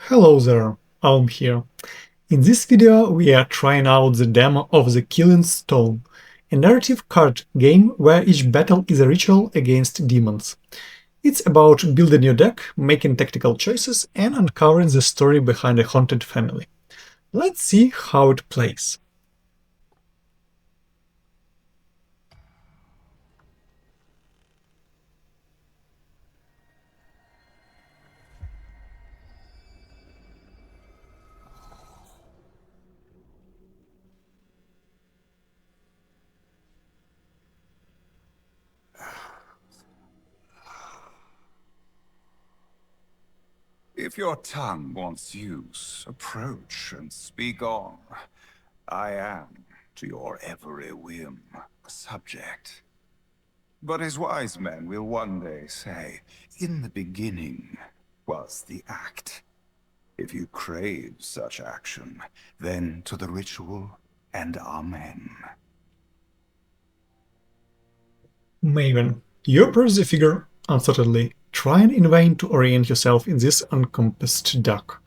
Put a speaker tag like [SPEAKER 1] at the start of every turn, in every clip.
[SPEAKER 1] Hello there, I'm here. In this video we are trying out the demo of the Killing Stone, a narrative card game where each battle is a ritual against demons. It's about building your deck, making tactical choices, and uncovering the story behind a haunted family. Let's see how it plays.
[SPEAKER 2] If your tongue wants use, approach and speak on. I am, to your every whim, a subject. But as wise men will one day say, in the beginning was the act. If you crave such action, then to the ritual and amen.
[SPEAKER 1] Maven, you approach the figure uncertainly, trying in vain to orient yourself in this encompassed dark.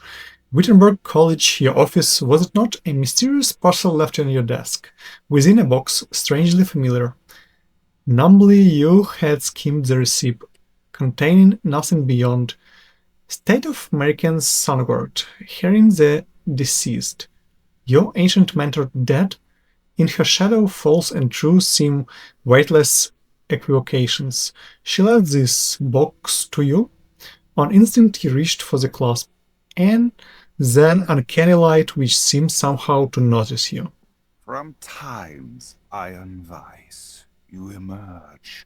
[SPEAKER 1] Wittenberg College, your office, was it not a mysterious parcel left on your desk, within a box strangely familiar? Numbly you had skimmed the receipt, containing nothing beyond State of American Svangård, hearing the deceased. Your ancient mentor dead? In her shadow false and true seem weightless equivocations. She left this box to you? On instinct you reached for the clasp, and then uncanny light which seemed somehow to notice you.
[SPEAKER 2] From time's iron vice, you emerge,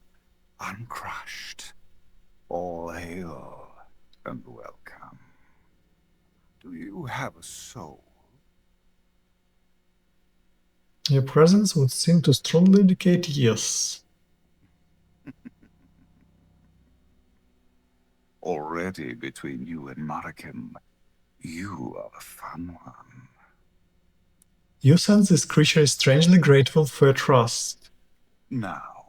[SPEAKER 2] uncrushed. All hail and welcome. Do you have a soul?
[SPEAKER 1] Your presence would seem to strongly indicate yes.
[SPEAKER 2] Already between you and Markham, you are the fun one.
[SPEAKER 1] You sense this creature is strangely grateful for your trust.
[SPEAKER 2] Now,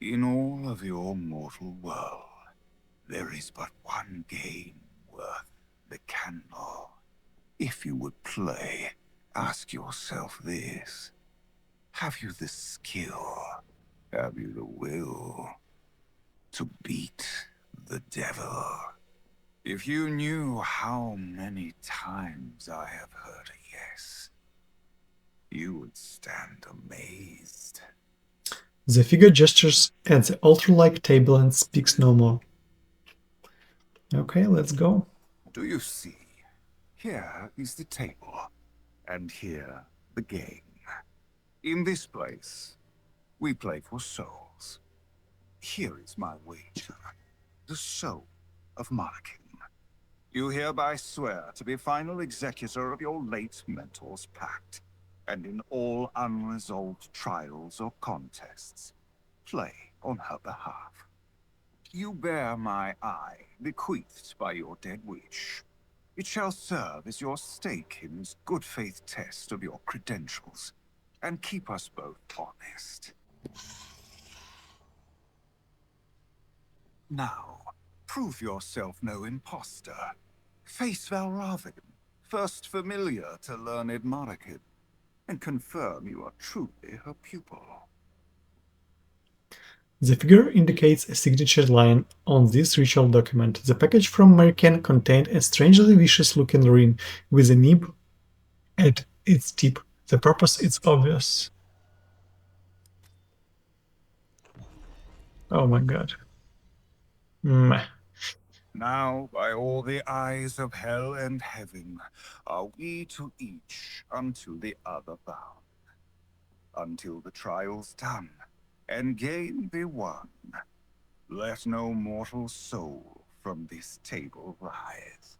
[SPEAKER 2] in all of your mortal world, there is but one game worth the candle. If you would play, ask yourself this. Have you the skill? Have you the will to beat the devil? If you knew how many times I have heard a yes, you would stand amazed.
[SPEAKER 1] The figure gestures at the altar-like table and speaks no more. Okay, let's go.
[SPEAKER 2] Do you see? Here is the table, and here the game. In this place, we play for souls. Here is my wager. The soul of Markham. You hereby swear to be final executor of your late mentor's pact, and in all unresolved trials or contests, play on her behalf. You bear my eye, bequeathed by your dead witch. It shall serve as your stake in this good faith test of your credentials, and keep us both honest. Now, prove yourself no impostor. Face Valravin, first familiar to learned Markham, and confirm you are truly her pupil.
[SPEAKER 1] The figure indicates a signature line on this ritual document. The package from American contained a strangely vicious-looking ring with a nib at its tip. The purpose is obvious. Oh my god. Meh.
[SPEAKER 2] Now, by all the eyes of hell and heaven, are we to each unto the other bound, until the trial's done, and gain be won. Let no mortal soul from this table rise.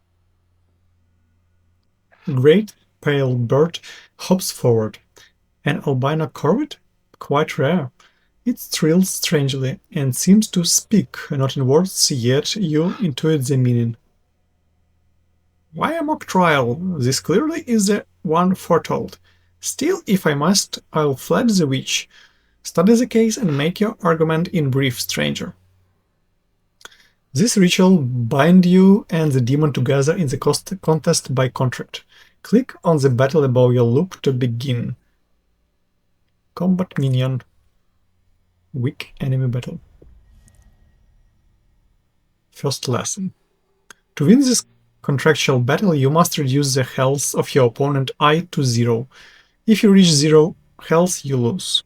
[SPEAKER 1] Great pale bird hops forward. An albino corvid? Quite rare. It thrills strangely and seems to speak, not in words, yet you intuit the meaning. Why a mock trial? This clearly is the one foretold. Still, if I must, I'll flag the witch. Study the case and make your argument in brief, stranger. This ritual binds you and the demon together in the contest by contract. Click on the battle above your loop to begin. Combat minion. Weak enemy battle. First lesson. To win this contractual battle, you must reduce the health of your opponent I to 0. If you reach 0 health, you lose.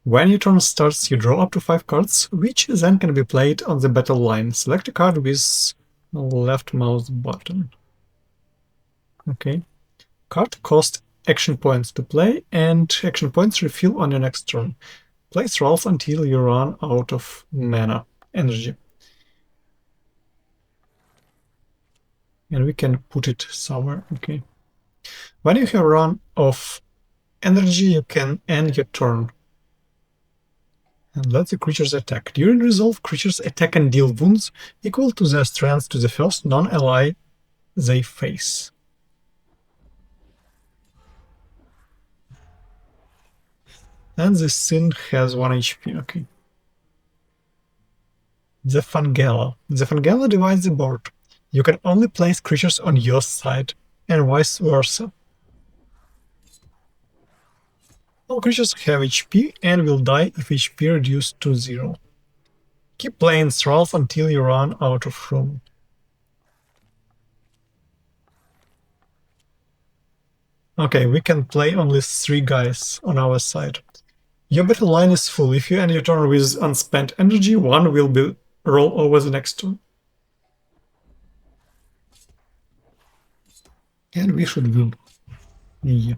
[SPEAKER 1] When your turn starts, you draw up to 5 cards, which then can be played on the battle line. Select a card with left mouse button. Okay. Card cost action points to play, and action points refill on your next turn. Play thralls until you run out of mana, energy. And we can put it somewhere, okay. When you have run of energy, you can end your turn. And let the creatures attack. During resolve, creatures attack and deal wounds equal to their strength to the first non-ally they face. And the sin has 1 HP, okay. The Fangala. The Fangala divides the board. You can only place creatures on your side, and vice versa. All creatures have HP and will die if HP reduced to 0. Keep playing thralls until you run out of room. Okay, we can play only 3 guys on our side. Your battle line is full. If you end your turn with unspent energy, 1 will be roll over the next turn. And we should win. Yeah.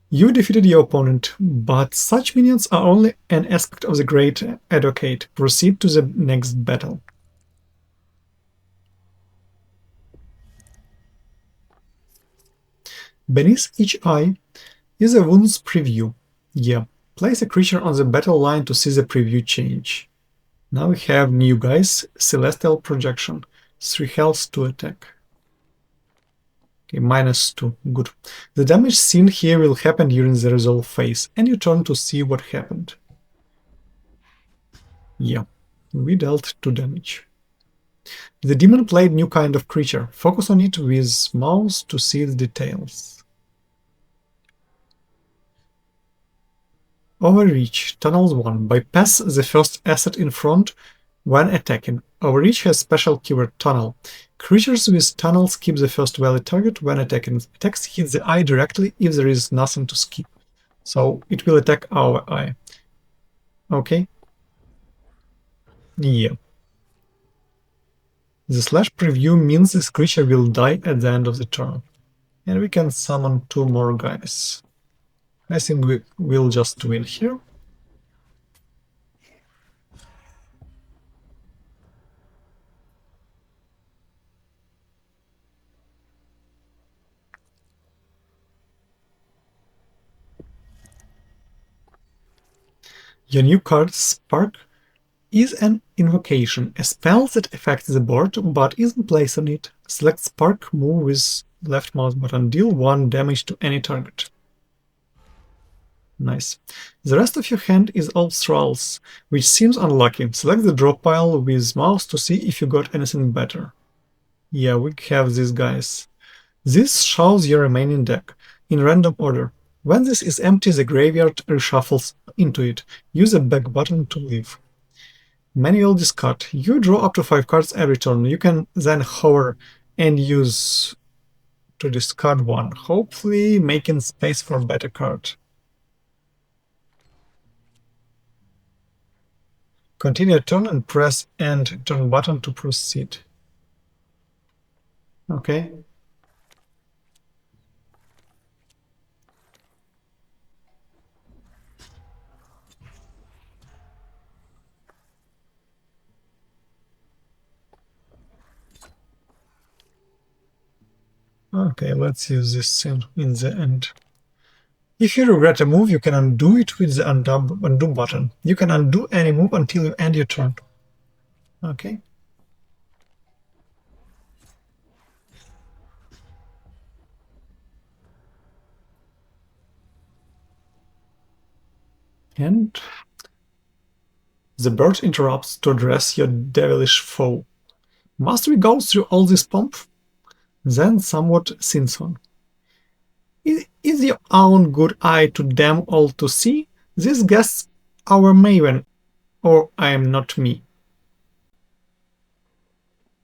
[SPEAKER 1] You defeated your opponent, but such minions are only an aspect of the Great Advocate. Proceed to the next battle. Beneath each eye is a wounds preview. Yeah, place a creature on the battle line to see the preview change. Now we have new guys, Celestial Projection, 3 health to attack. Okay, -2, good. The damage seen here will happen during the resolve phase, and you turn to see what happened. Yeah, we dealt 2 damage. The demon played new kind of creature. Focus on it with mouse to see the details. Overreach, Tunnels 1. Bypass the first asset in front when attacking. Overreach has special keyword Tunnel. Creatures with tunnels skip the first valid target when attacking. Attacks hit the eye directly if there is nothing to skip. So it will attack our eye. Okay? Yeah. The slash preview means this creature will die at the end of the turn. And we can summon 2 more guys. I think we will just win here. Your new card, Spark, is an invocation, a spell that affects the board but isn't placed on it. Select Spark, move with left mouse button, deal 1 damage to any target. Nice. The rest of your hand is all thralls, which seems unlucky. Select the draw pile with mouse to see if you got anything better. Yeah, we have these guys. This shows your remaining deck, in random order. When this is empty, the graveyard reshuffles into it. Use the back button to leave. Manual discard. You draw up to 5 cards every turn. You can then hover and use to discard 1, hopefully making space for a better card. Continue turn and press End turn button to proceed. Okay. Okay, let's use this in the end. If you regret a move, you can undo it with the undo button. You can undo any move until you end your turn. Okay. And The bird interrupts to address your devilish foe. Must we go through all this pomp? Then somewhat since on. Is your own good eye to them all to see? These guests our Maven, or I am not me.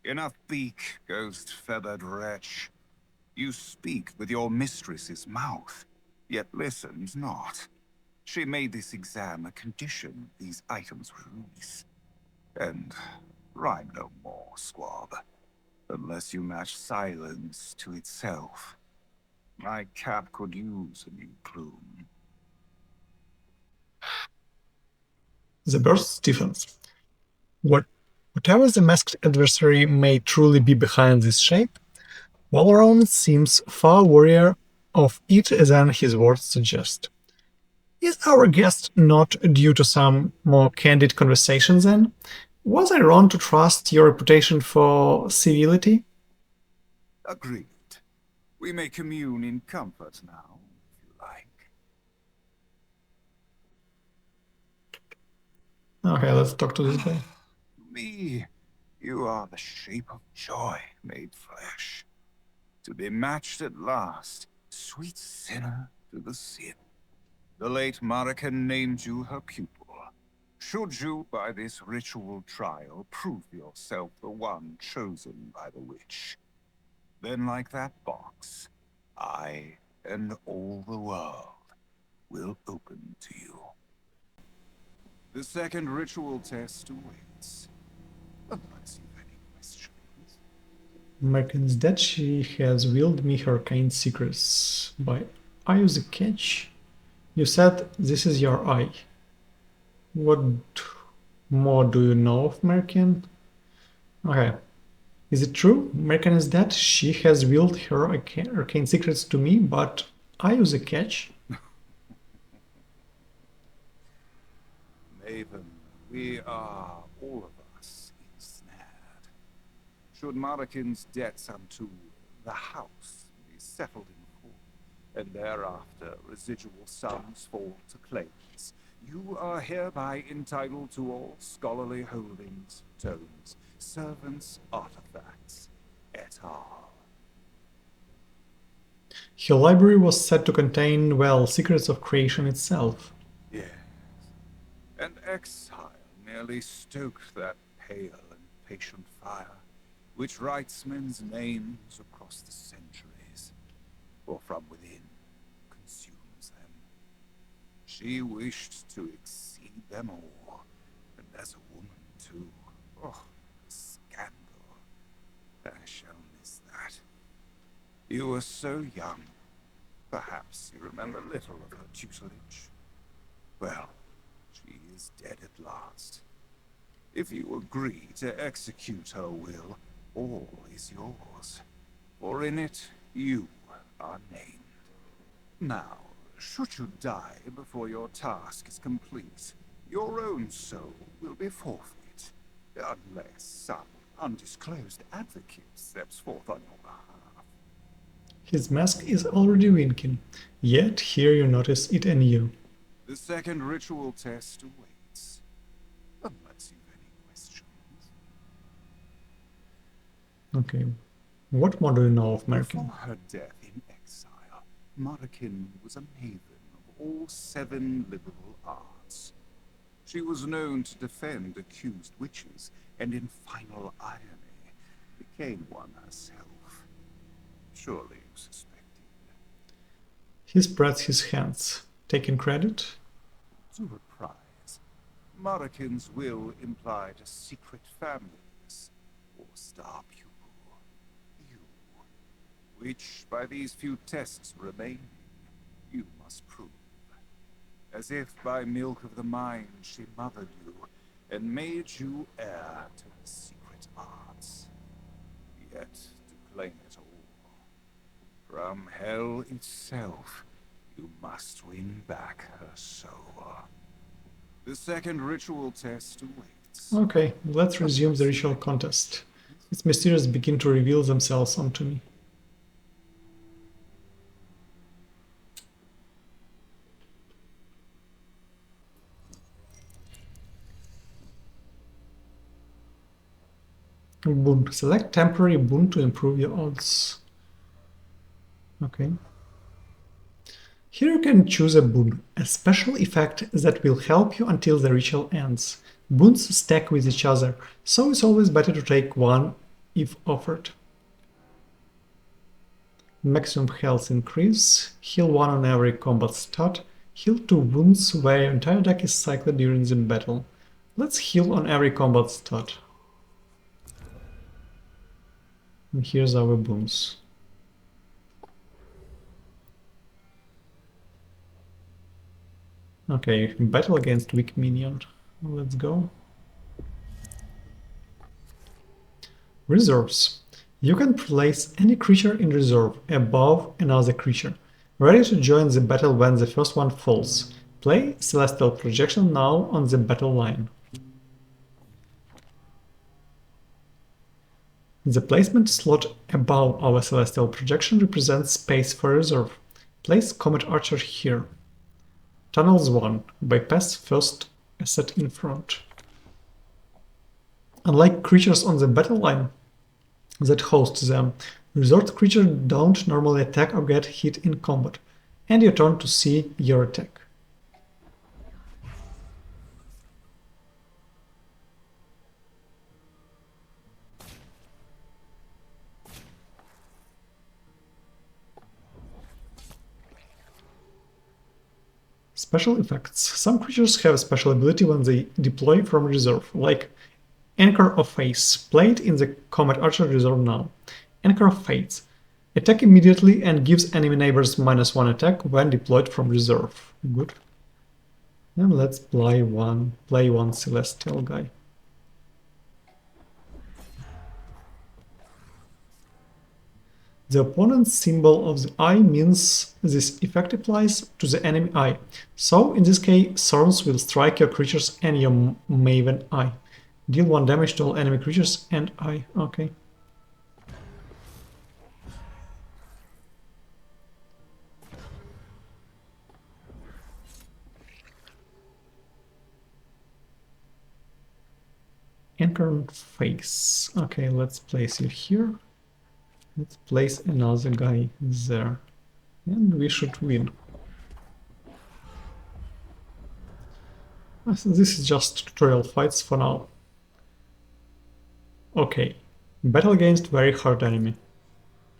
[SPEAKER 2] Enough beak, ghost-feathered wretch. You speak with your mistress's mouth, yet listens not. She made this exam a condition these items' release. And rhyme no more, squab, unless you match silence to itself. My cap could use a new plume.
[SPEAKER 1] The bird stiffens. Whatever the masked adversary may truly be behind this shape, Valorant seems far worrier of it than his words suggest. Is our guest not due to some more candid conversation then? Was I wrong to trust your reputation for civility?
[SPEAKER 2] Agreed. We may commune in comfort now, if you like.
[SPEAKER 1] Okay, let's talk to this guy.
[SPEAKER 2] Me, you are the shape of joy made flesh. To be matched at last, sweet sinner to the sin. The late Marican named you her pupil. Should you, by this ritual trial, prove yourself the one chosen by the witch, then like that box, I and all the world will open to you. The second ritual test awaits. Unless you've any questions.
[SPEAKER 1] Merkins that she has willed me her kind secrets. By I use a catch. You said this is your eye. What more do you know of Merkin? Okay. Is it true? Merkin is dead. She has willed her arcane secrets to me, but I use a catch.
[SPEAKER 2] Maven, we are, all of us, ensnared. Should Marican's debts unto the house be settled in full, and thereafter residual sums fall to claimants, you are hereby entitled to all scholarly holdings, tomes, servants' artifacts, et al.
[SPEAKER 1] Her library was said to contain, well, secrets of creation itself.
[SPEAKER 2] Yes. And exile merely stoked that pale and patient fire, which writes men's names across the centuries, or from within consumes them. She wished to exceed them all, and as a woman too. Oh, scandal. I shall miss that. You were so young. Perhaps you remember little of her tutelage. Well, she is dead at last. If you agree to execute her will, all is yours. For in it, you are named. Now, should you die before your task is complete, your own soul will be forfeit, unless some undisclosed advocate steps forth on your behalf.
[SPEAKER 1] His mask is already winking, yet here you notice it anew.
[SPEAKER 2] The second ritual test awaits, unless you've any questions.
[SPEAKER 1] Okay, what more do you know of Merkin?
[SPEAKER 2] Before her death in exile, Marican was a maven of all 7 liberal arts. She was known to defend accused witches, and in final irony, became one herself. Surely you suspected.
[SPEAKER 1] He spreads his hands, taking credit.
[SPEAKER 2] To reprise, Marican's will implied a secret family, or star pupil. You, which by these few tests remaining, you must prove. As if by milk of the mind she mothered you, and made you heir to her secret arts. Yet to claim it all, from hell itself, you must win back her soul. The second ritual test awaits.
[SPEAKER 1] Okay, let's resume the ritual contest. Its mysteries begin to reveal themselves onto me. Boon. Select temporary boon to improve your odds. Okay. Here you can choose a boon, a special effect that will help you until the ritual ends. Boons stack with each other, so it's always better to take one if offered. Maximum health increase, heal 1 on every combat start, heal 2 wounds where your entire deck is cycled during the battle. Let's heal on every combat start. And here's our boons. Okay, battle against weak minion. Let's go. Reserves. You can place any creature in reserve above another creature, ready to join the battle when the first one falls. Play Celestial Projection now on the battle line. The placement slot above our Celestial Projection represents space for reserve. Place Comet Archer here. Tunnels 1. Bypass first asset in front. Unlike creatures on the battle line that host them, resort creatures don't normally attack or get hit in combat, and you turn to see your attack. Special effects. Some creatures have a special ability when they deploy from reserve, like Anchor of Fates, played in the Comet Archer reserve now. Anchor of Fates. Attack immediately and gives enemy neighbors -1 attack when deployed from reserve. Good. And let's play one Celestial guy. The opponent's symbol of the eye means this effect applies to the enemy eye. So in this case, thorns will strike your creatures and your Maven eye. Deal 1 damage to all enemy creatures and eye. Okay. Anchor face. Okay, let's place you here. Let's place another guy there. And we should win. This is just tutorial fights for now. Okay. Battle against very hard enemy.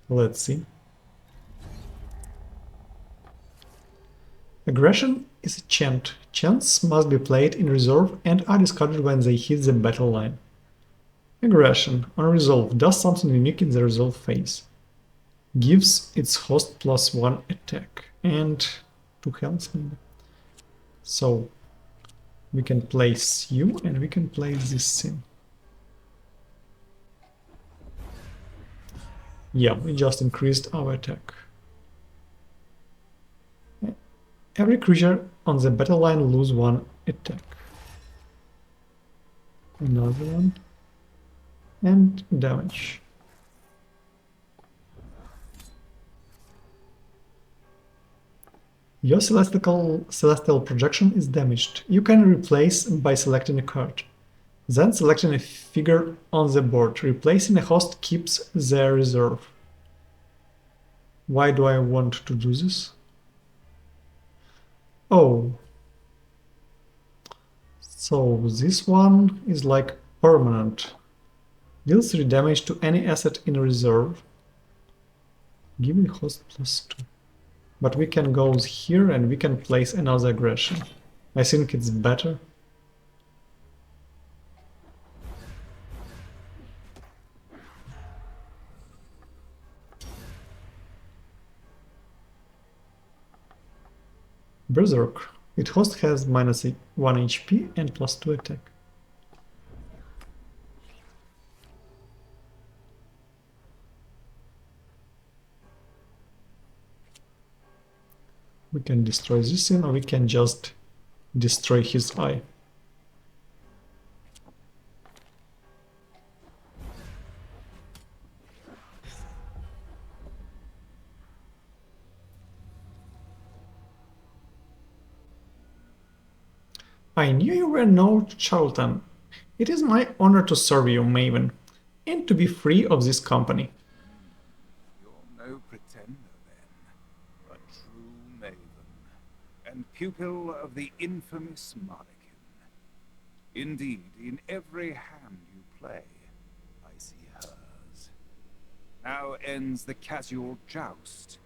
[SPEAKER 1] Let's see. Aggression is a chant. Chants must be played in reserve and are discarded when they hit the battle line. Aggression, on resolve, does something unique in the resolve phase. Gives its host +1 attack and 2 health maybe. So we can place you and we can place this thing. Yeah, we just increased our attack. Every creature on the battle line lose 1 attack. Another one. And damage. Your celestial projection is damaged. You can replace by selecting a card. Then selecting a figure on the board. Replacing a host keeps their reserve. Why do I want to do this? Oh. So this one is like permanent. Deals 3 damage to any asset in reserve. Give me host +2. But we can go here and we can place another aggression. I think it's better. Berserk. Its host has -1 HP and +2 attack. We can destroy this thing, or we can just destroy his eye. I knew you were no charlatan. It is my honor to serve you, Maven. and to be free of this company.
[SPEAKER 2] You're no pretender, then. A true Maven, and pupil of the infamous Mannequin. Indeed, in every hand you play, I see hers. Now ends the casual joust,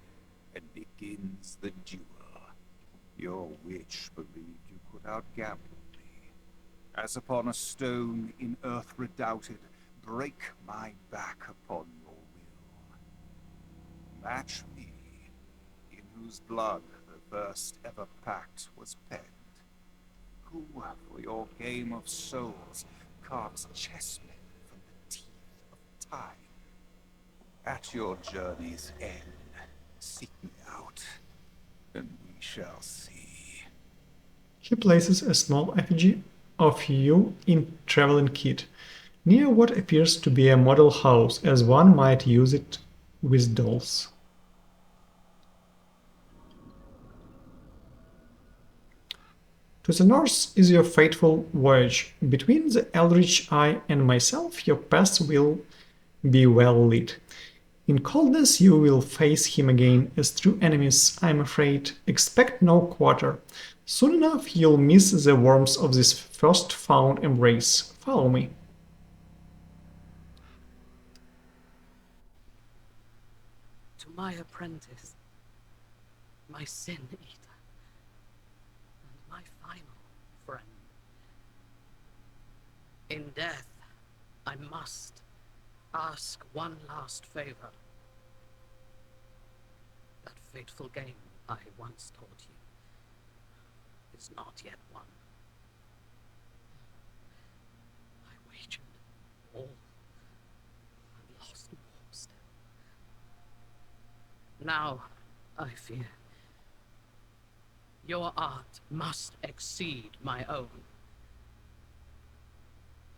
[SPEAKER 2] and begins the duel. Your witch believed you could outgamble me. As upon a stone in earth redoubted, break my back upon your will. Match me, in whose blood the first ever pact was penned. Who, for your game of souls, carves chessmen from the teeth of time. At your journey's end, seek me out, and we shall see.
[SPEAKER 1] He places a small effigy of you in traveling kit, near what appears to be a model house, as one might use it with dolls. To the north is your fateful voyage. Between the Eldritch Eye and myself, your path will be well lit. In coldness you will face him again as true enemies, I'm afraid. Expect no quarter. Soon enough you'll miss the warmth of this first found embrace. Follow me.
[SPEAKER 3] To my apprentice, my sin eater, and my final friend. In death, I must ask one last favor. That fateful game I once taught you is not yet won. I wagered all and lost more still. Now, I fear, your art must exceed my own.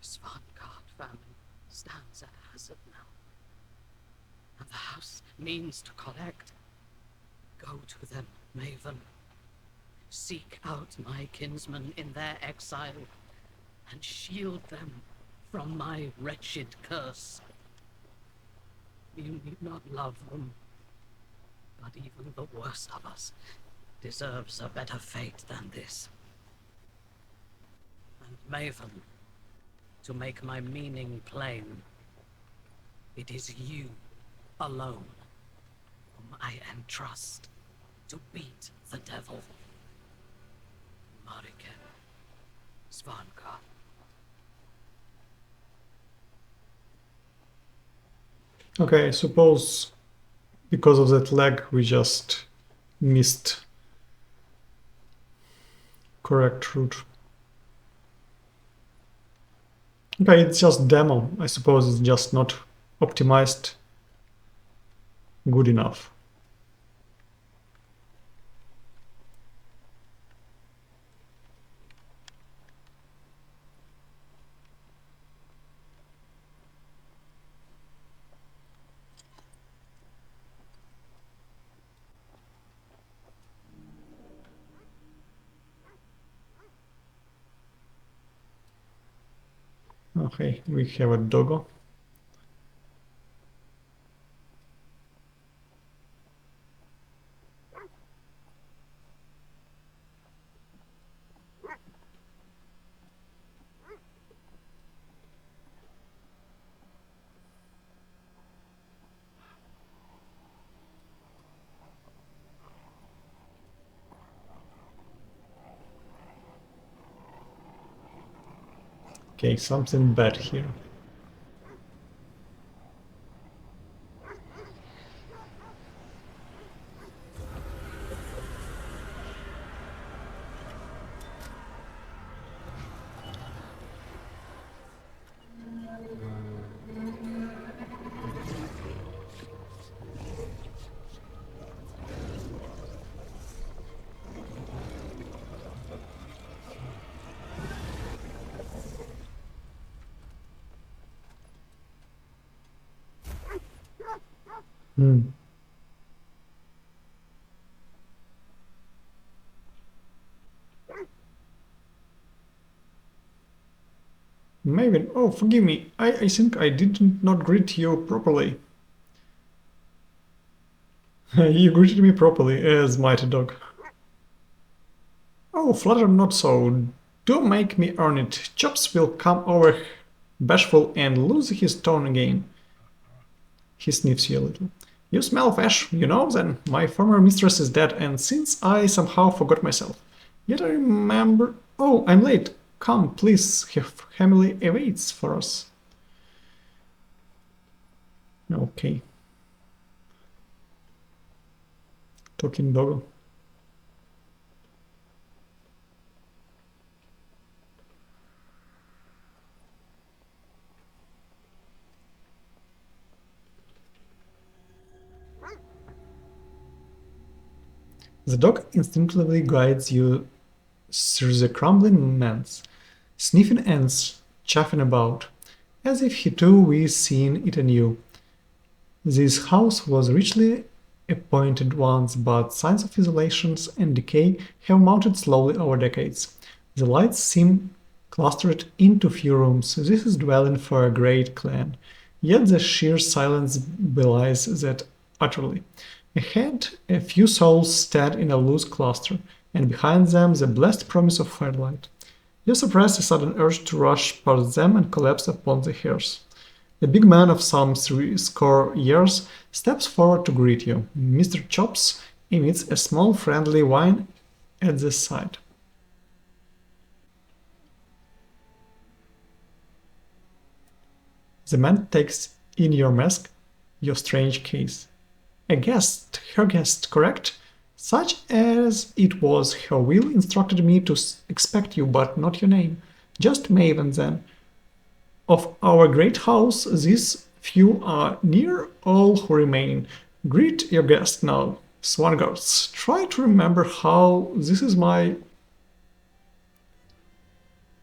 [SPEAKER 3] The Svangård family stands at hazard now, and the house means to collect. Go to them, Maven. Seek out my kinsmen in their exile, and shield them from my wretched curse. You need not love them, but even the worst of us deserves a better fate than this. And Maven, to make my meaning plain, it is you alone whom I entrust to beat the devil. Mariken Svangård.
[SPEAKER 1] Okay, I suppose because of that lag we just missed correct route. Okay, it's just demo. I suppose it's just not optimized good enough. Okay, we have a doggo. Okay, something bad here. Maven, oh, forgive me. I think I did not greet you properly. You greeted me properly, as mighty dog. Oh, flatter not so. Do make me earn it. Chops will come over bashful and lose his tone again. He sniffs you a little. You smell of ash, you know then. My former mistress is dead, and since I somehow forgot myself. Yet I remember... Oh, I'm late. Come, please, her family awaits for us. Okay. Talking dog. The dog instinctively guides you through the crumbling manse, sniffing and chuffing about, as if he too was seeing it anew. This house was richly appointed once, but signs of isolation and decay have mounted slowly over decades. The lights seem clustered into few rooms. This is dwelling for a great clan, yet the sheer silence belies that utterly. Ahead, a few souls stand in a loose cluster, and behind them the blessed promise of firelight. You suppress a sudden urge to rush past them and collapse upon the hearse. A big man of some 30 years steps forward to greet you. Mr. Chops emits a small friendly whine at the side. The man takes in your mask, your strange case. A guest, her guest, correct? Such as it was, her will instructed me to expect you, but not your name. Just Maven, then. Of our great house, these few are near all who remain. Greet your guest now, Svangårds. Try to remember how this is my...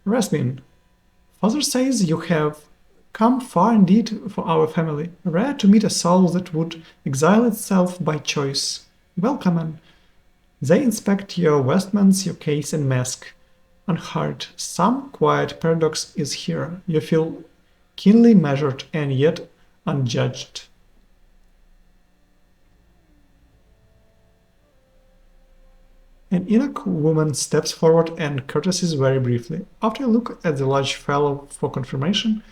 [SPEAKER 1] Rasmin. Father says you have come far indeed for our family. Rare to meet a soul that would exile itself by choice. Welcome, and they inspect your vestments, your case and mask. Unhurt, some quiet paradox is here. You feel keenly measured and yet unjudged. An Enoch woman steps forward and courtesies very briefly. After you look at the large fellow for confirmation,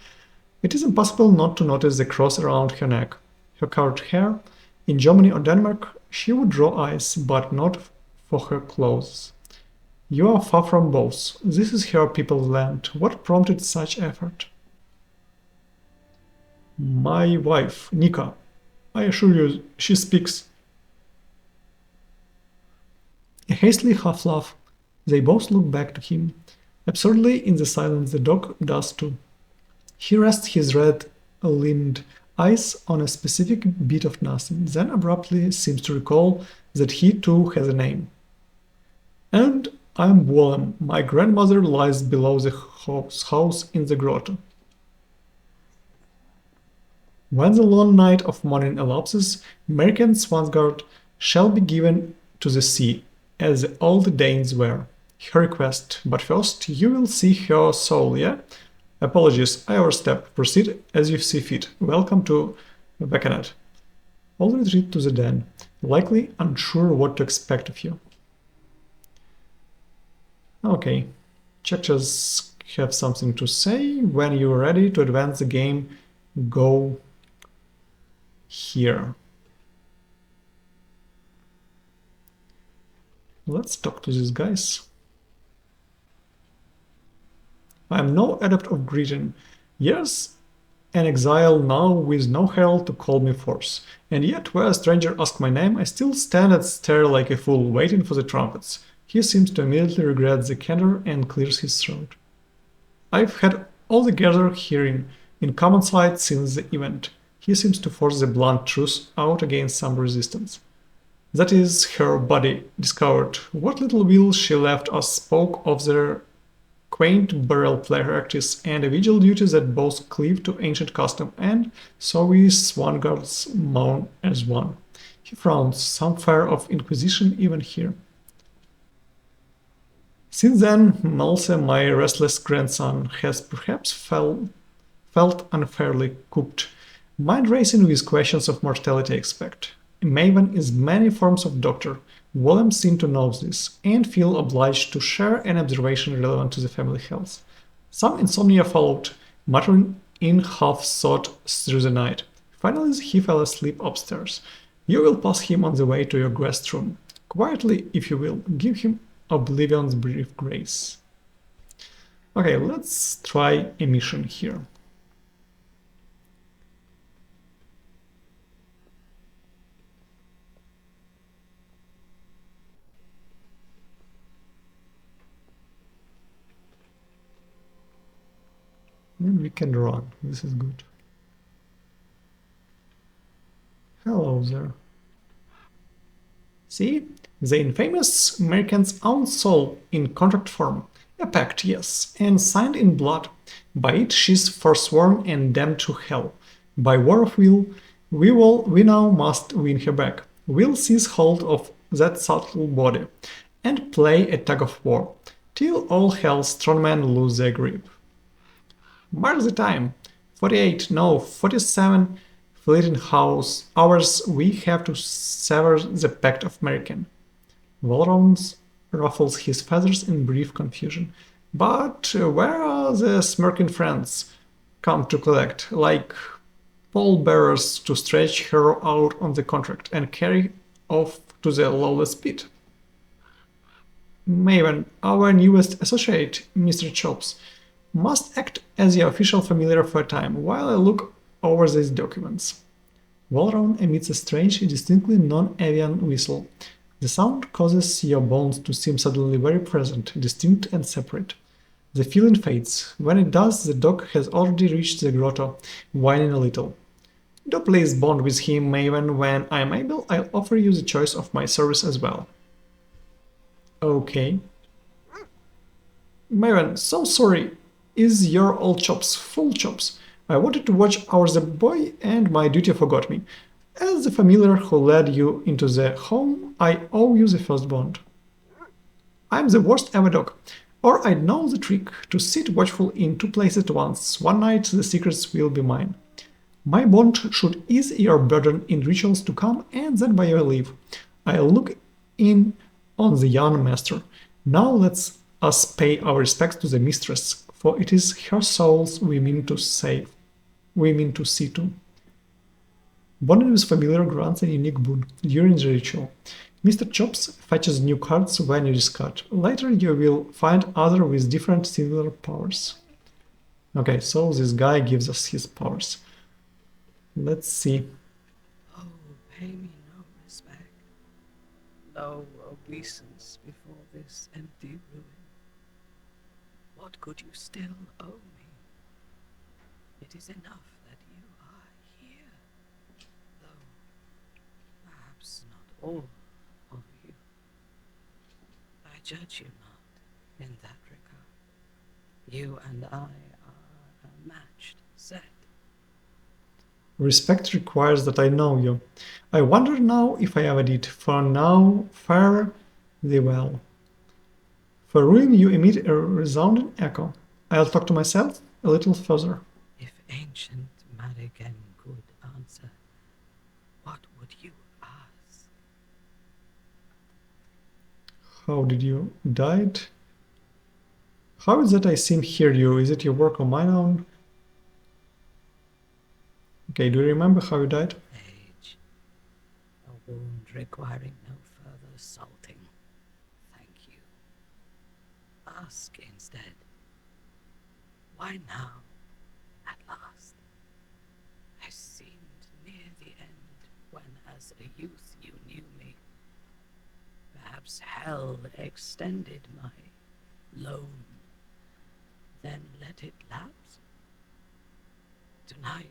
[SPEAKER 1] it is impossible not to notice the cross around her neck. Her covered hair. In Germany or Denmark, she would draw eyes, but not for her clothes. You are far from both. This is her people's land. What prompted such effort? My wife, Nika. I assure you, she speaks. A hastily half laugh. They both look back to him. Absurdly, in the silence, the dog does too. He rests his red-limbed eyes on a specific bit of nothing, then abruptly seems to recall that he too has a name. And I'm Willem. My grandmother lies below the house in the grotto. When the long night of mourning elapses, American Svangård shall be given to the sea, as the old Danes were. Her request, but first you will see her soul, yeah? Apologies, I overstep. Proceed as you see fit. Welcome to Vekanet. All retreat to the den, likely unsure what to expect of you. Okay, checkers have something to say. When you're ready to advance the game, go here. Let's talk to these guys. I am no adept of greeting. Yes, an exile now with no herald to call me forth. And yet, where a stranger asks my name, I still stand and stare like a fool, waiting for the trumpets. He seems to immediately regret the candor and clears his throat. I've had all the gathered hearing in common sight since the event. He seems to force the blunt truth out against some resistance. That is, her body discovered. What little will she left us spoke of their quaint burial practice and a vigil duty that both cleave to ancient custom, and so we Svangårds mourn as one. He frowns, some fear of inquisition even here. Since then, Malse, my restless grandson, has perhaps felt unfairly cooped, mind racing with questions of mortality expect. Maven is many forms of doctor. Willem seem to know this, and feel obliged to share an observation relevant to the family health. Some insomnia followed, muttering in half-thought through the night. Finally he fell asleep upstairs. You will pass him on the way to your guest room. Quietly, if you will, give him oblivion's brief grace. Okay, let's try a mission here. And we can run. This is good. Hello there. See? The infamous American's own soul in contract form. A pact, yes, and signed in blood. By it she's forsworn and damned to hell. By war of will, we now must win her back. We'll seize hold of that subtle body, and play a tug of war, till all hell's strongmen lose their grip. Mark the time. 48, no, 47 fleeting hours we have to sever the pact of American. Walrons ruffles his feathers in brief confusion. But where are the smirking friends come to collect, like pallbearers to stretch her out on the contract and carry off to the lawless pit? Maven, our newest associate, Mr. Chops, must act as the official familiar for a time while I look over these documents. Walron emits a strange, distinctly non-avian whistle. The sound causes your bones to seem suddenly very present, distinct and separate. The feeling fades. When it does, the dog has already reached the grotto, whining a little. Do please bond with him, Maven. When I am able, I'll offer you the choice of my service as well. Okay. Maven, so sorry. Is your old chops full chops? I wanted to watch Our the Boy and my duty forgot me. As the familiar who led you into the home, I owe you the first bond. I'm the worst ever dog, or I know the trick to sit watchful in two places at once. One night the secrets will be mine. My bond should ease your burden in rituals to come, and then by your leave. I'll look in on the young master. Now let's us pay our respects to the mistress, for it is her souls we mean to save. We mean to see to. Bonding with familiar grants a unique boon during the ritual. Mr. Chops fetches new cards when you discard. Later you will find other with different similar powers. Okay, so this guy gives us his powers. Let's see.
[SPEAKER 3] Oh, pay me no respect, no obeisance before this empty ruin. What could you still owe me? It is enough that you are here, though perhaps not all of you. I judge you not in that regard. You and I are a matched set.
[SPEAKER 1] Respect requires that I know you. I wonder now if I ever did, for now fare thee well. For ruin you emit a resounding echo. I'll talk to myself a little further.
[SPEAKER 3] If ancient Madigan could answer, what would you ask?
[SPEAKER 1] How did you died? How is that I seem hear you? Is it your work or mine own? Okay, do you remember how you died?
[SPEAKER 3] Age. A wound requiring no further salting. Thank you. Ask instead. Why now? At last. I seemed near the end when as a youth you knew me. Perhaps hell extended my loan. Then let it lapse. Tonight,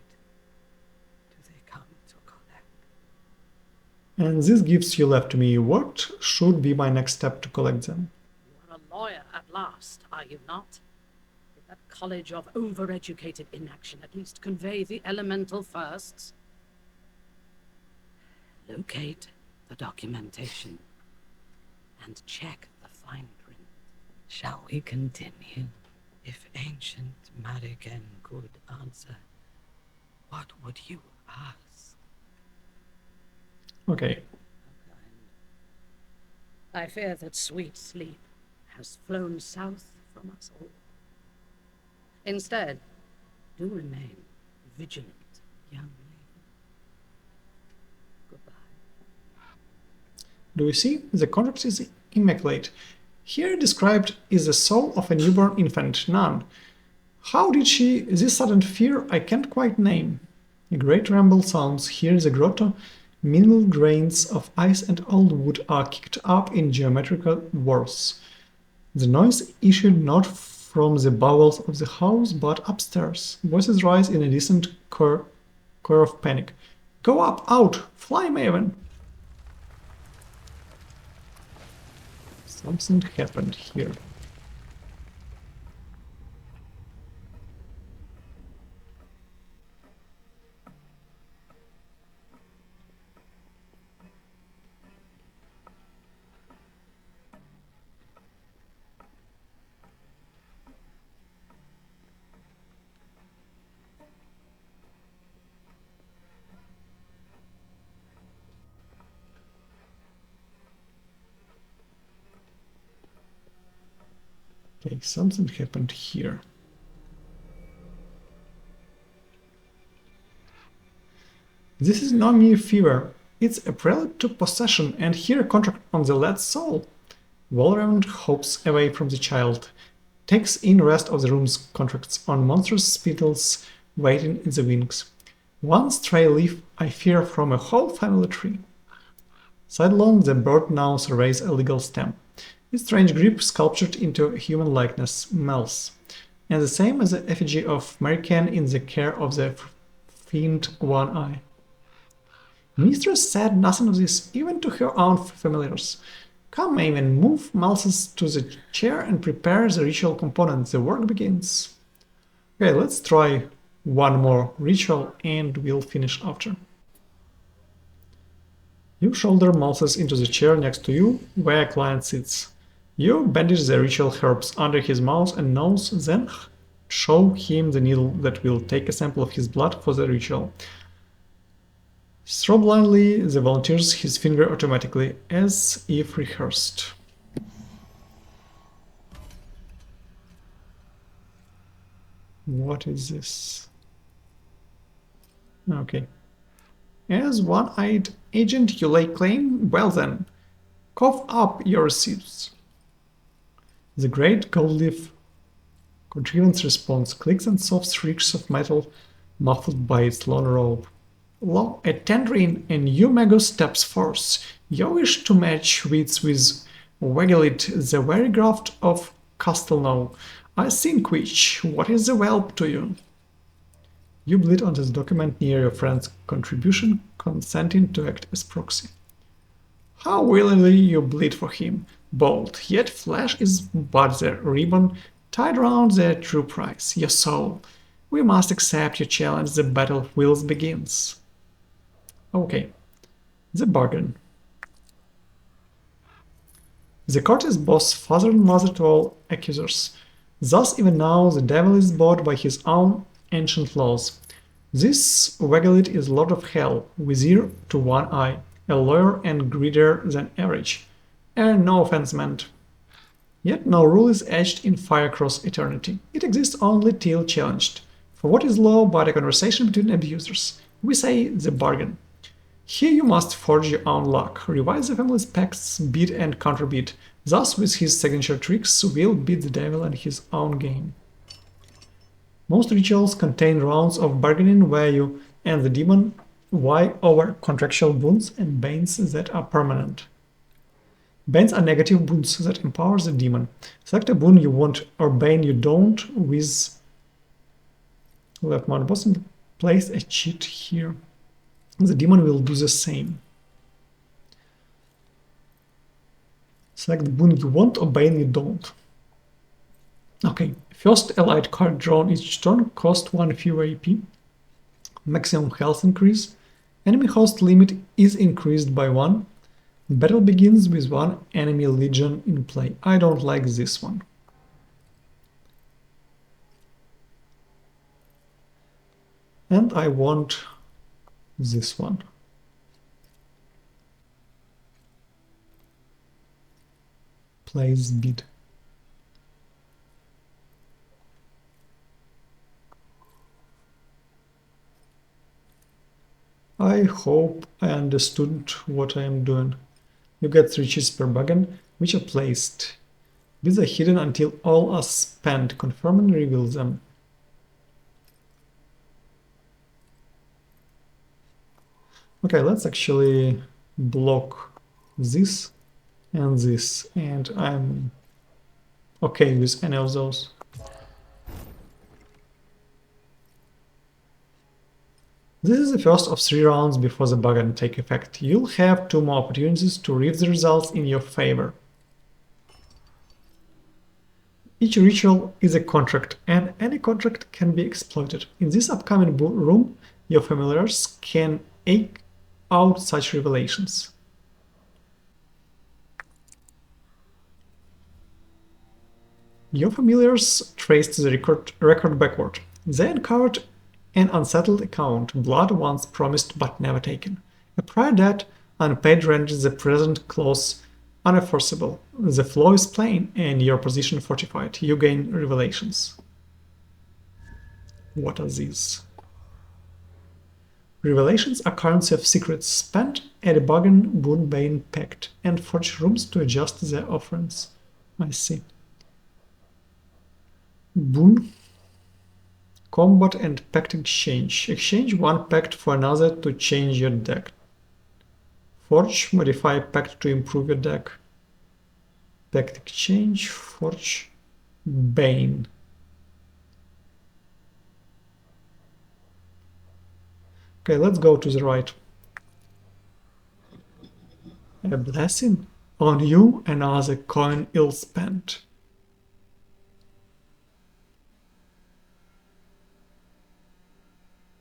[SPEAKER 3] do they come to collect?
[SPEAKER 1] And this gifts you left to me. What should be my next step to collect them?
[SPEAKER 3] You are a lawyer at last, are you not? Did that college of overeducated inaction at least convey the elemental firsts? Locate the documentation and check the fine print. Shall we continue? If ancient Madigan could answer, what would you ask?
[SPEAKER 1] Okay.
[SPEAKER 3] I fear that sweet sleep has flown south from us all. Instead, do remain vigilant, young lady. Goodbye.
[SPEAKER 1] Do you see? The contract is immaculate. Here described is the soul of a newborn infant, nun. How did she this sudden fear I can't quite name? A great rumble sounds here in the grotto. Mingled grains of ice and old wood are kicked up in geometrical whorls. The noise issued not from the bowels of the house, but upstairs. Voices rise in a distant chor of panic. Go up, out, fly, Maven! Something happened here. Okay, something happened here. This is no mere fever. It's a prelude to possession, and here a contract on the lad's soul. Walraven hops away from the child, takes in rest of the room's contracts on monstrous spindles waiting in the wings. One stray leaf, I fear, from a whole family tree. Sidelong, the bird now surveys a legal stem. Its strange grip, sculptured into human likeness, melts, and the same as the effigy of Marican in the care of the fiend One Eye. Mistress said nothing of this, even to her own familiars. Come, Maven, move Malthus to the chair and prepare the ritual component. The work begins. Okay, let's try one more ritual and we'll finish after. You shoulder Malthus into the chair next to you, where a client sits. You bandage the ritual herbs under his mouth and nose, then show him the needle that will take a sample of his blood for the ritual. Throw blindly the volunteers his finger automatically, as if rehearsed. What is this? Okay. As one-eyed agent you lay claim? Well then, cough up your receipts. The great gold-leaf contrivance responds, clicks and soft shrieks of metal muffled by its long rope. Lo, a tangerine and you Magus steps forth. You wish to match wits with Wagelit, the very graft of Castelnau. I think which, what is the whelp to you? You bleed onto the document near your friend's contribution, consenting to act as proxy. How willingly you bleed for him, bold, yet flesh is but the ribbon tied round the true price, your soul. We must accept your challenge, the battle of wills begins. Okay, the bargain. The court is both father and mother to all accusers. Thus even now the devil is bought by his own ancient laws. This Wagelit is lord of hell, vizier to One Eye, a lawyer and greedier than average. No offense meant. Yet no rule is etched in fire across eternity. It exists only till challenged. For what is law but a conversation between abusers? We say the bargain. Here you must forge your own luck, revise the family's pacts, bid and counterbid. Thus, with his signature tricks, will beat the devil and his own game. Most rituals contain rounds of bargaining where you and the demon vie over contractual boons and banes that are permanent. Banes are negative boons that empower the demon. Select a boon you want or bane you don't with left mouse button. Place a cheat here. The demon will do the same. Select the boon you want or bane you don't. Okay, first allied card drawn each turn cost 1 fewer AP. Maximum health increase. Enemy host limit is increased by 1. Battle begins with 1 enemy legion in play. I don't like this one. And I want this one. Place bid. I hope I understood what I am doing. You get 3 cheese per bargain, which are placed. These are hidden until all are spent. Confirm and reveal them. Okay, let's actually block this and this, and I'm okay with any of those. This is the first of 3 rounds before the bargain take effect. You'll have 2 more opportunities to reap the results in your favor. Each ritual is a contract, and any contract can be exploited. In this upcoming room, your familiars can eke out such revelations. Your familiars traced the record backward. They uncovered an unsettled account, blood once promised but never taken. A prior debt, unpaid rent, the present clause unenforceable. The flaw is plain and your position fortified. You gain revelations. What are these? Revelations are currency of secrets spent at a bargain boon bane pact and forge rooms to adjust their offerings. I see. Boon. Combat and pact exchange. Exchange one pact for another to change your deck. Forge. Modify pact to improve your deck. Pact exchange. Forge. Bane. Okay, let's go to the right. A blessing on you, another coin ill spent.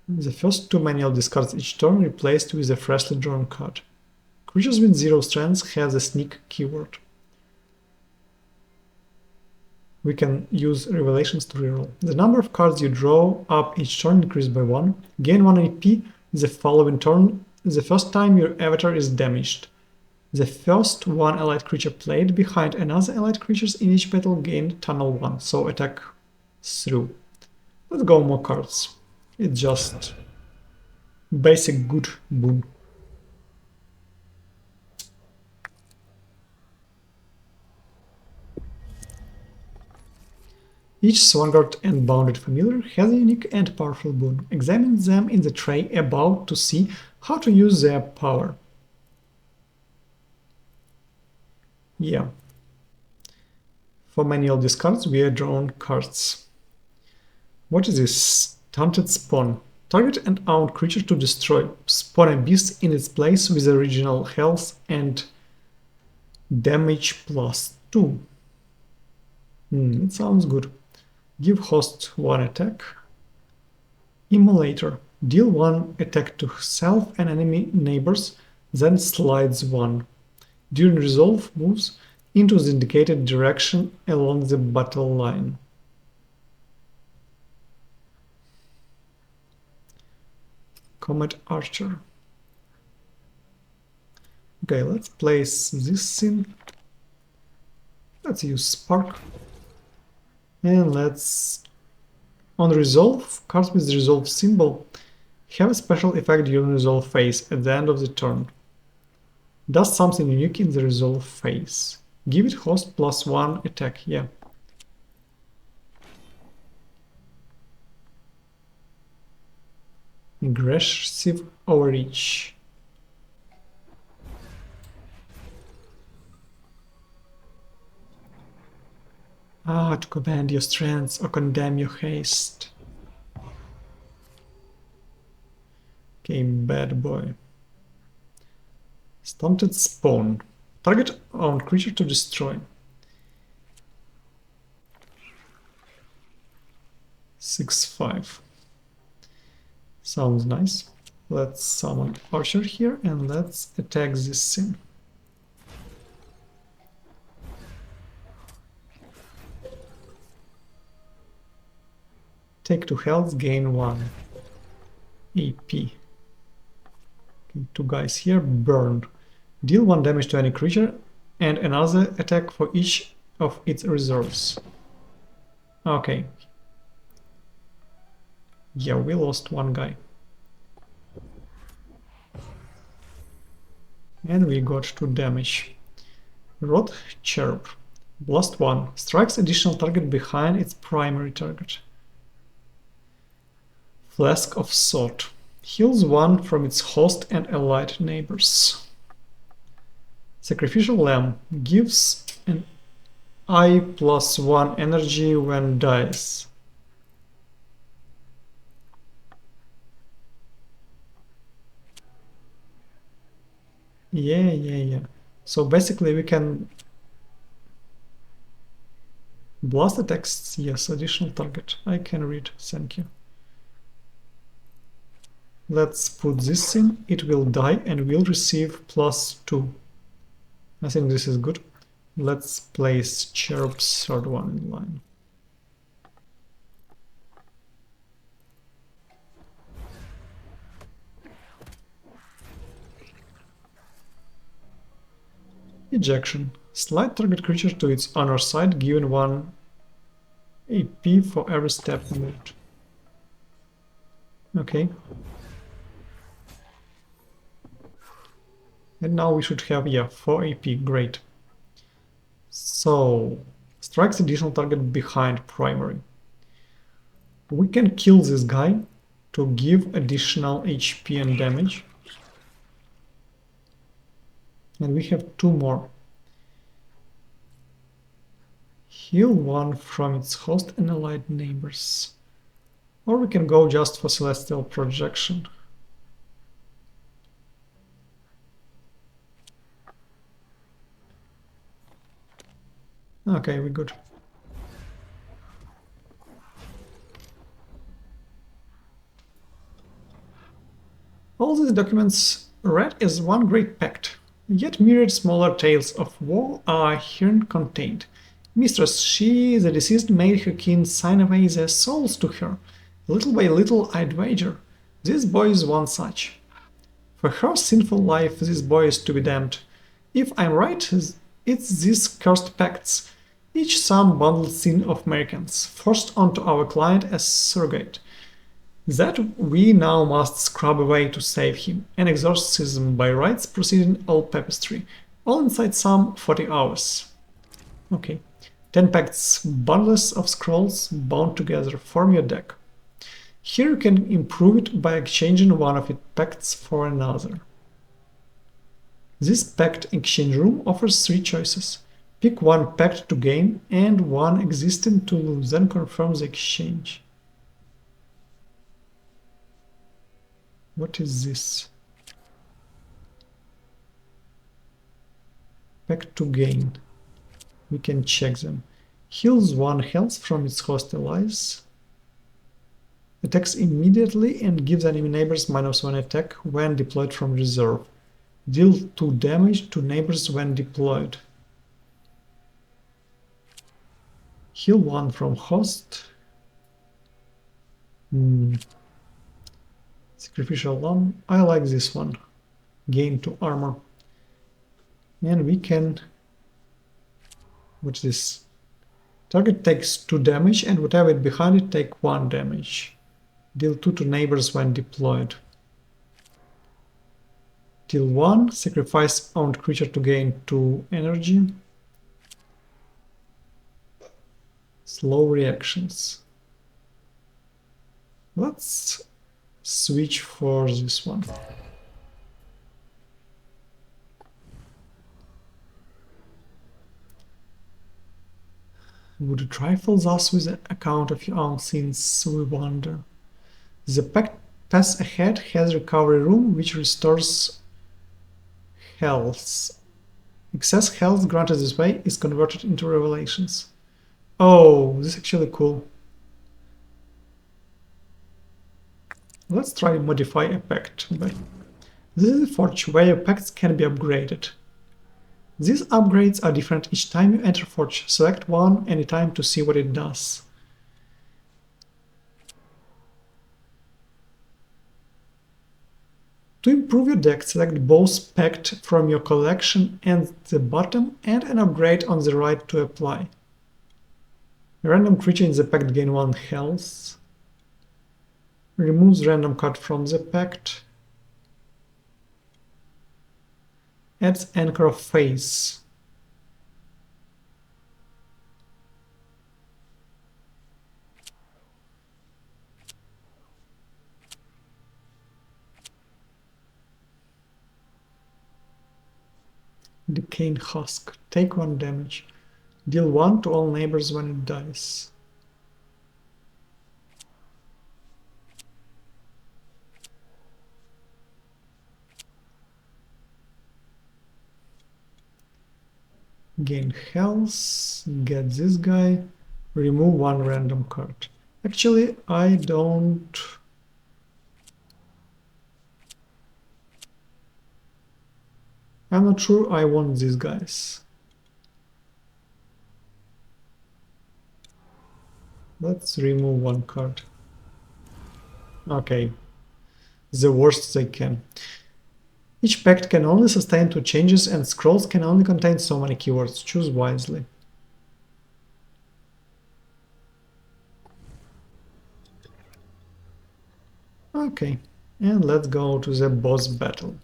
[SPEAKER 1] The first 2 manual discards each turn replaced with a freshly drawn card. Creatures with 0 strength have the sneak keyword. We can use revelations to reroll. The number of cards you draw up each turn increases by 1. Gain 1 AP the following turn, the first time your avatar is damaged. The first 1 allied creature played behind another allied creatures in each battle gained tunnel 1, so attack through. Let's go more cards. It's just basic good boon. Each Svangård and Bounded Familiar has a unique and powerful boon. Examine them in the tray above to see how to use their power. Yeah. For manual discards, we are drawn cards. What is this? Taunted Spawn. Target an owned creature to destroy. Spawn a beast in its place with original health and damage +2. It sounds good. Give host 1 attack. Immolator. Deal 1 attack to self and enemy neighbors, then slides 1. During resolve, moves into the indicated direction along the battle line. Comet Archer. Okay, let's place this in. Let's use Spark. And let's, on resolve, cards with the resolve symbol have a special effect during resolve phase at the end of the turn. Does something unique in the resolve phase. Give it host +1 attack, yeah. Aggressive overreach. To command your strength or condemn your haste. Okay, bad boy. Stunted Spawn. Target owned creature to destroy. 6/5. Sounds nice. Let's summon Archer here and let's attack this thing. Take 2 health, gain 1. AP. Okay, 2 guys here. Burn. Deal 1 damage to any creature and another attack for each of its reserves. Okay. Yeah, we lost 1 guy. And we got 2 damage. Rot Cherub. Blast 1. Strikes additional target behind its primary target. Flask of Salt. Heals 1 from its host and allied neighbors. Sacrificial Lamb. Gives an I+1 energy when dies. Yeah. So basically we can blast attacks, yes, additional target. I can read, thank you. Let's put this in, it will die and will receive +2. I think this is good. Let's place Cherub's third one in line. Ejection. Slide target creature to its honor side, given 1 AP for every step moved. Okay. And now we should have, yeah, 4 AP, great. So, strikes additional target behind primary. We can kill this guy to give additional HP and damage. And we have 2 more. Heal 1 from its host and allied neighbors. Or we can go just for Celestial Projection. Okay, we're good. All these documents read as one great pact, yet myriad smaller tales of woe are herein contained. Mistress, she, the deceased, made her kin sign away their souls to her. Little by little, I'd wager. This boy is one such. For her sinful life, this boy is to be damned. If I'm right, it's these cursed pacts, each some bundled sin of Americans, forced onto our client as surrogate, that we now must scrub away to save him, an exorcism by rites proceeding all papistry, all inside some 40 hours. Okay, 10 pacts, bundles of scrolls bound together, form your deck. Here you can improve it by exchanging one of its pacts for another. This pact exchange room offers 3 choices. Pick 1 pact to gain and 1 existing to lose, then confirm the exchange. What is this? Pact to gain. We can check them. Heals 1 health from its host allies. Attacks immediately and gives enemy neighbors -1 attack when deployed from reserve. Deal 2 damage to neighbors when deployed. Heal 1 from host. Sacrificial Lamb. I like this one. Gain 2 armor. And we can... What's this? Target takes 2 damage and whatever it behind it take 1 damage. Deal 2 to neighbors when deployed. Deal 1. Sacrifice owned creature to gain 2 energy. Slow reactions. Let's switch for this one. Would it trifle us with the account of your own sins, we wonder? The path ahead has recovery room which restores health. Excess health granted this way is converted into revelations. Oh, this is actually cool. Let's try modify a pact. This is a forge where your pacts can be upgraded. These upgrades are different each time you enter forge. Select one anytime to see what it does. To improve your deck, select both packed from your collection at the bottom and an upgrade on the right to apply. A random creature in the pact gain 1 health. Removes random card from the pact. Adds Anchor of Face. Decaying Husk. Take 1 damage. Deal 1 to all neighbors when it dies. Gain health. Get this guy. Remove 1 random card. Actually, I don't... I'm not sure I want these guys. Let's remove 1 card. Okay. The worst they can. Each pact can only sustain 2 changes and scrolls can only contain so many keywords. Choose wisely. Okay, and let's go to the boss battle.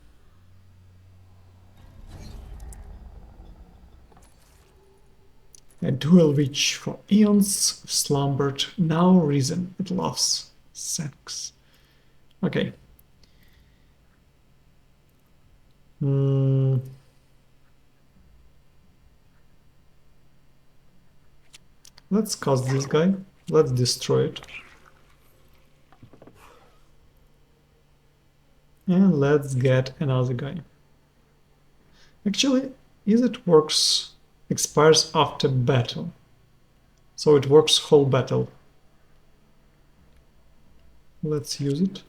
[SPEAKER 1] A duel which for eons slumbered, now risen at loss. Thanks. Okay. Let's cast this guy. Let's destroy it. And let's get another guy. Actually, is it works expires after battle. So it works whole battle. Let's use it.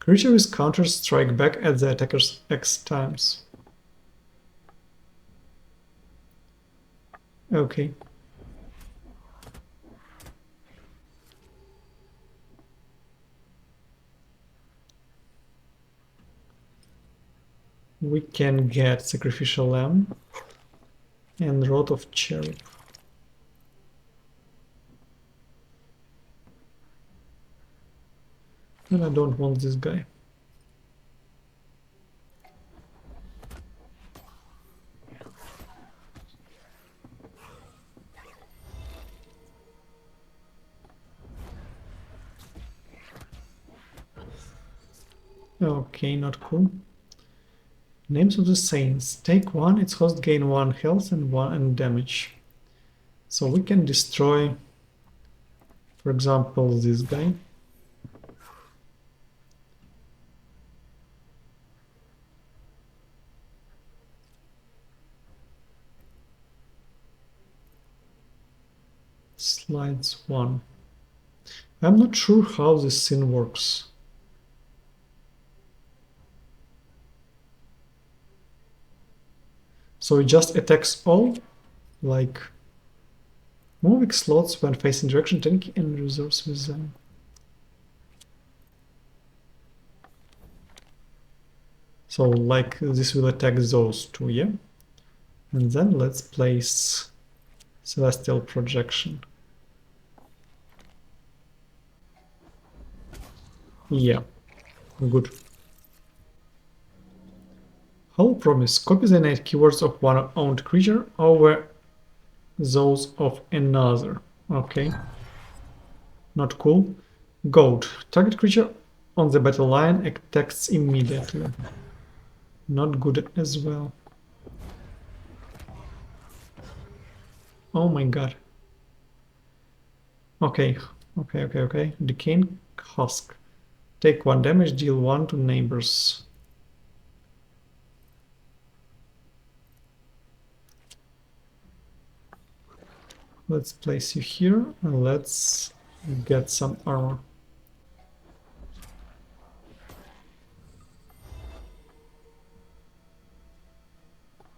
[SPEAKER 1] Creature with counters strike back at the attacker's X times. Okay. We can get Sacrificial Lamb and Rod of Cherub. And I don't want this guy. Okay, not cool. Names of the Saints. Take 1, its host gain 1 health and 1 damage. So we can destroy, for example, this guy. Slides 1. I'm not sure how this scene works. So it just attacks all, like moving slots when facing direction, taking and reserves with them. So like this will attack those two, yeah? And then let's place Celestial Projection. Yeah, good. Hollow Promise. Copy the innate keywords of one owned creature over those of another. Okay. Not cool. Goat. Target creature on the battle line attacks immediately. Not good as well. Oh my god. Okay. Okay. Decaying Husk. Take 1 damage, deal 1 to neighbors. Let's place you here and let's get some armor.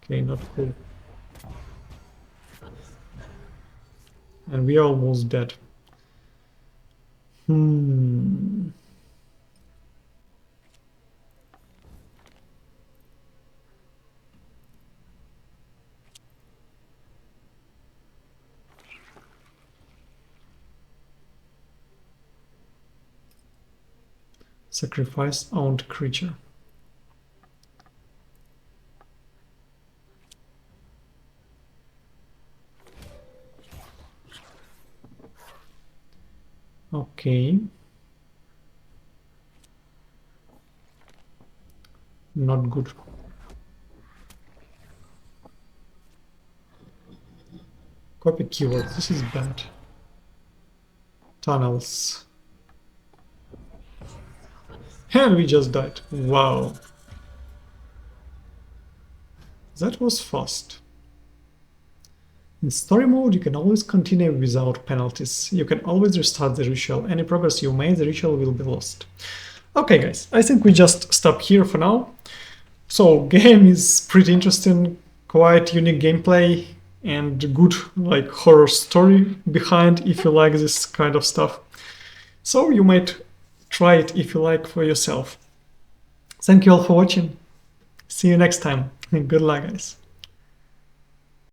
[SPEAKER 1] Okay, not cool. And we are almost dead. Sacrifice owned creature. Okay. Not good. Copy keywords. This is bad. Tunnels. And we just died. Wow. That was fast. In story mode, you can always continue without penalties. You can always restart the ritual. Any progress you made, the ritual will be lost. Okay, guys, I think we just stop here for now. So, game is pretty interesting, quite unique gameplay, and good like horror story behind if you like this kind of stuff. So you might try it if you like for yourself. Thank you all for watching. See you next time. Good luck, guys.